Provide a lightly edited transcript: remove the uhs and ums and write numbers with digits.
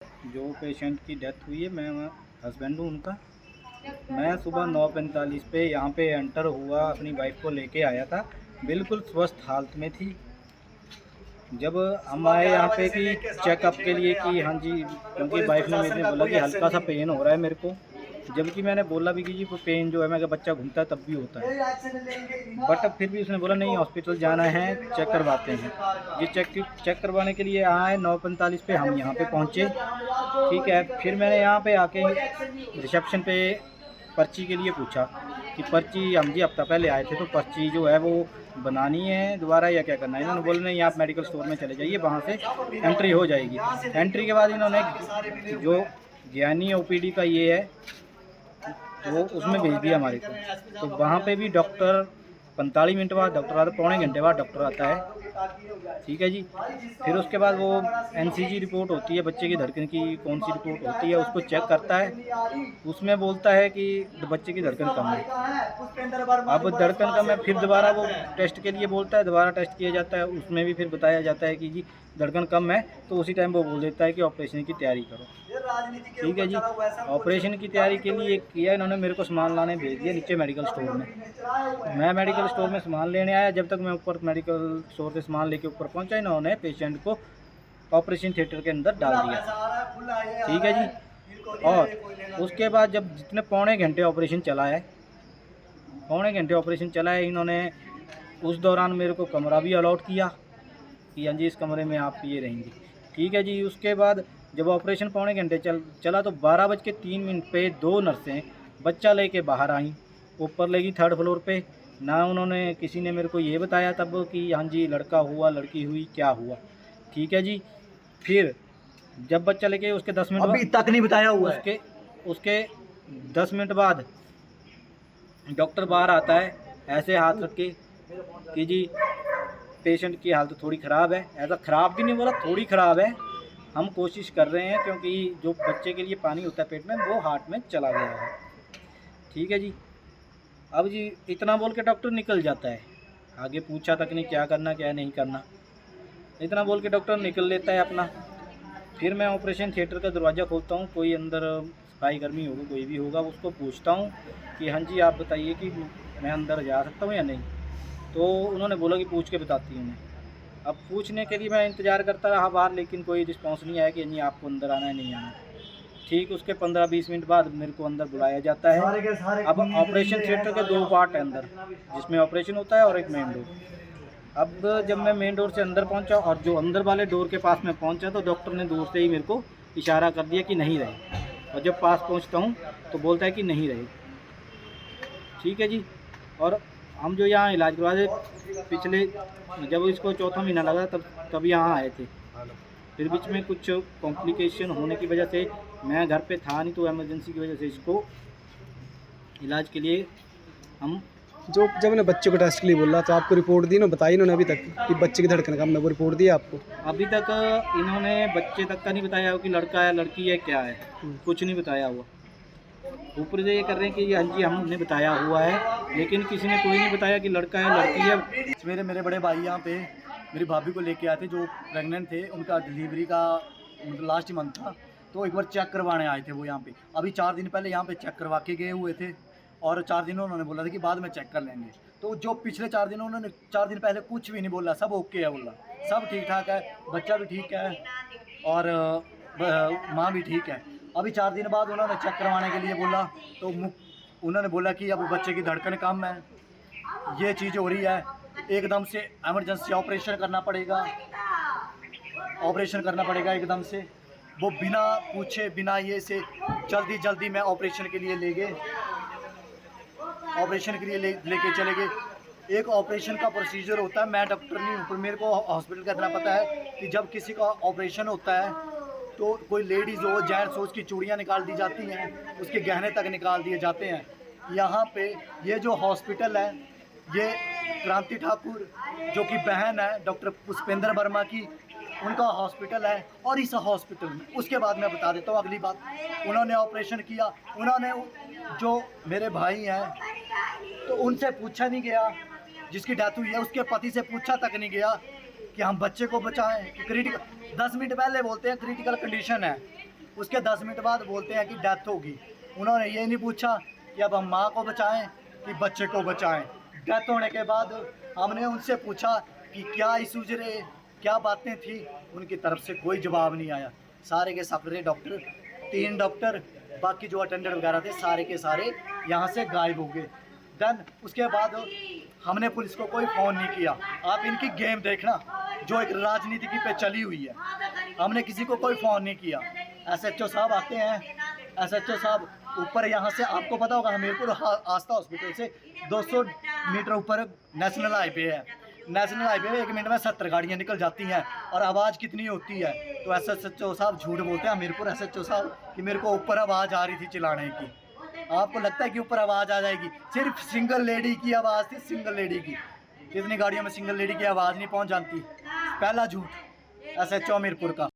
जो पेशेंट की डेथ हुई है, मैं हस्बैंड हूँ उनका। मैं सुबह 9:45 पे यहाँ पे एंटर हुआ, अपनी वाइफ को लेके आया था, बिल्कुल स्वस्थ हालत में थी। जब हम आए यहाँ पे कि चेकअप के लिए कि हाँ जी, क्योंकि वाइफ ने मेरी ने बोला कि हल्का सा पेन हो रहा है मेरे को, जबकि मैंने बोला भी कि जी पेन जो है, मैं बच्चा घूमता है तब भी होता है, बट अब फिर भी उसने बोला नहीं हॉस्पिटल जाना है, चेक करवाते हैं। ये चेक करवाने के लिए आए 9:45 पे हम यहाँ पे पहुँचे। ठीक है, फिर मैंने यहाँ पे आके रिसेप्शन पे पर्ची के लिए पूछा कि पर्ची हम जी हफ्ता पहले आए थे, तो पर्ची जो है वो बनानी है दोबारा या क्या करना है। इन्होंने बोला नहीं, आप मेडिकल स्टोर में चले जाइए, वहाँ से एंट्री हो जाएगी। एंट्री के बाद इन्होंने जो ज्ञानी ओपीडी का ये है, तो उसमें भेज दिया हमारे को। तो वहाँ पे भी डॉक्टर 45 मिनट बाद डॉक्टर आता है, पौने घंटे बाद डॉक्टर आता है। ठीक है जी। फिर उसके बाद वो एनसीजी रिपोर्ट होती है, बच्चे की धड़कन की कौन सी रिपोर्ट होती है, उसको चेक करता है। उसमें बोलता है कि बच्चे की धड़कन कम है। अब धड़कन कम है, फिर दोबारा वो टेस्ट के लिए बोलता है, दोबारा टेस्ट किया जाता है, उसमें भी फिर बताया जाता है कि जी धड़कन कम है। तो उसी टाइम वो बोल देता है कि ऑपरेशन की तैयारी करो। ठीक है जी। ऑपरेशन की तैयारी के लिए किया, इन्होंने मेरे को सामान लाने भेज दिया नीचे मेडिकल स्टोर में। मैं मेडिकल स्टोर में सामान लेने आया, जब तक मैं ऊपर मेडिकल स्टोर से सामान लेके ऊपर पहुंचा, इन्होंने पेशेंट को ऑपरेशन थिएटर के अंदर डाल दिया। ठीक है जी। और उसके बाद जब जितने पौने घंटे ऑपरेशन चला है, इन्होंने उस दौरान मेरे को कमरा भी अलॉट किया कि हाँ जी इस कमरे में आप ये रहेंगे। ठीक है जी। उसके बाद जब ऑपरेशन पौने घंटे चला तो 12:03 पे 2 नर्सें बच्चा लेके बाहर आईं, ऊपर ले गई 3rd फ्लोर पे। ना उन्होंने किसी ने मेरे को ये बताया तब कि हाँ जी लड़का हुआ लड़की हुई क्या हुआ। ठीक है जी। फिर जब बच्चा लेके उसके 10 मिनट अभी तक नहीं बताया हुआ है। उसके 10 मिनट बाद डॉक्टर बाहर आता है, ऐसे हाथ रख के कि जी पेशेंट की हालत थोड़ी ख़राब है। ऐसा ख़राब भी नहीं बोला, थोड़ी ख़राब है, हम कोशिश कर रहे हैं, क्योंकि जो बच्चे के लिए पानी होता है पेट में वो हार्ट में चला गया है। ठीक है जी। अब जी इतना बोल के डॉक्टर निकल जाता है, आगे पूछा तक नहीं क्या करना क्या नहीं करना, इतना बोल के डॉक्टर निकल लेता है अपना। फिर मैं ऑपरेशन थिएटर का दरवाज़ा खोलता हूँ, कोई अंदर सफाई कर्मी होगा कोई भी होगा, उसको पूछता हूँ कि हाँ जी आप बताइए कि मैं अंदर जा सकता हूँ या नहीं। तो उन्होंने बोला कि पूछ के बताती हूँ मैं। अब पूछने के लिए मैं इंतज़ार करता रहा बाहर, लेकिन कोई रिस्पांस नहीं आया कि नहीं आपको अंदर आना है नहीं आना। ठीक उसके 15-20 मिनट बाद मेरे को अंदर बुलाया जाता है। अब ऑपरेशन थिएटर के 2 पार्ट हैं अंदर, जिसमें ऑपरेशन होता है और एक मेन डोर। अब जब मैं मेन डोर से अंदर पहुंचा और जो अंदर वाले डोर के पास में पहुंचा, तो डॉक्टर ने दूर से ही मेरे को इशारा कर दिया कि नहीं रहे, और जब पास पहुंचता हूं तो बोलता है कि नहीं रहे। ठीक है जी। और हम जो यहाँ इलाज करवाए पिछले, जब इसको 4था महीना लगा तब यहाँ आए थे। फिर बीच में कुछ कॉम्प्लिकेशन होने की वजह से मैं घर पे था नहीं, तो इमरजेंसी की वजह से इसको इलाज के लिए हम जो जब उन्होंने बच्चे को टेस्ट के लिए बोला तो आपको रिपोर्ट दी ना, बताई इन्होंने अभी तक कि बच्चे की धड़कन कम है, वो रिपोर्ट दी आपको? अभी तक इन्होंने बच्चे तक का नहीं बताया कि लड़का है लड़की है क्या है, कुछ नहीं बताया हुआ। ऊपर से ये कर रहे हैं कि हाँ जी हमने बताया हुआ है, लेकिन किसी ने कोई नहीं बताया कि लड़का है लड़की है। मेरे बड़े भाई यहाँ पे मेरी भाभी को लेके आए थे जो प्रेग्नेंट थे, उनका डिलीवरी का लास्ट मंथ था, तो एक बार चेक करवाने आए थे वो यहाँ पे। अभी 4 दिन पहले यहाँ पे चेक करवा के गए हुए थे, और 4 दिन उन्होंने बोला था कि बाद में चेक कर लेंगे। तो जो पिछले 4 दिन उन्होंने 4 दिन पहले कुछ भी नहीं बोला, सब ओके है बोला, सब ठीक ठाक है, बच्चा भी ठीक है और माँ भी ठीक है। अभी 4 दिन बाद उन्होंने चेक करवाने के लिए बोला, तो उन्होंने बोला कि अब बच्चे की धड़कन कम है, ये चीज़ हो रही है, एकदम से इमरजेंसी ऑपरेशन करना पड़ेगा एकदम से। वो बिना पूछे बिना ये से जल्दी मैं ऑपरेशन के लिए ले गए, लेके चले गए। एक ऑपरेशन का प्रोसीजर होता है, मैं डॉक्टर नहीं हूँ पर मेरे को हॉस्पिटल का इतना पता है कि जब किसी का ऑपरेशन होता है तो कोई लेडीज़ हो जेंट्स हो, उसकी चूड़ियाँ निकाल दी जाती हैं, उसके गहने तक निकाल दिए जाते हैं। यहाँ पे ये जो हॉस्पिटल है, ये क्रांति ठाकुर जो कि बहन है डॉक्टर पुष्पेंद्र वर्मा की, उनका हॉस्पिटल है। और इस हॉस्पिटल में, उसके बाद मैं बता देता हूँ अगली बात, उन्होंने ऑपरेशन किया, उन्होंने जो मेरे भाई हैं तो उनसे पूछा नहीं गया, जिसकी डेथ हुई है उसके पति से पूछा तक नहीं गया कि हम बच्चे को बचाएं कि क्रिटिकल, 10 मिनट पहले बोलते हैं क्रिटिकल कंडीशन है, उसके 10 मिनट बाद बोलते हैं कि डेथ होगी। उन्होंने ये नहीं पूछा कि अब हम माँ को बचाएं कि बच्चे को बचाएं। डेथ होने के बाद हमने उनसे पूछा कि क्या इशूज रहे, क्या बातें थी, उनकी तरफ से कोई जवाब नहीं आया। सारे के सारे डॉक्टर, 3 डॉक्टर, बाकी जो अटेंडेंट वगैरह थे सारे के सारे यहाँ से गायब हो गए। देन उसके बाद हमने पुलिस को कोई फ़ोन नहीं किया। आप इनकी गेम देखना जो एक राजनीति की पे चली हुई है। हमने किसी को कोई फ़ोन नहीं किया। SHO साहब आते हैं, SHO साहब ऊपर यहाँ से आपको पता होगा हमीरपुर आस्था हॉस्पिटल से 200 मीटर ऊपर नेशनल हाईवे है। नेशनल हाईवे में 1 मिनट में 70 गाड़ियाँ निकल जाती हैं और आवाज़ कितनी होती है। तो SHO साहब झूठ बोलते हैं हमीरपुर SHO साहब कि मेरे को ऊपर आवाज़ आ रही थी चिल्लाने की। आपको लगता है कि ऊपर आवाज़ आ जाएगी? सिर्फ सिंगल लेडी की आवाज़ थी, सिंगल लेडी की। कितनी गाड़ियों में सिंगल लेडी की आवाज़ नहीं पहुंच जाती। पहला झूठ SHO हमीरपुर का।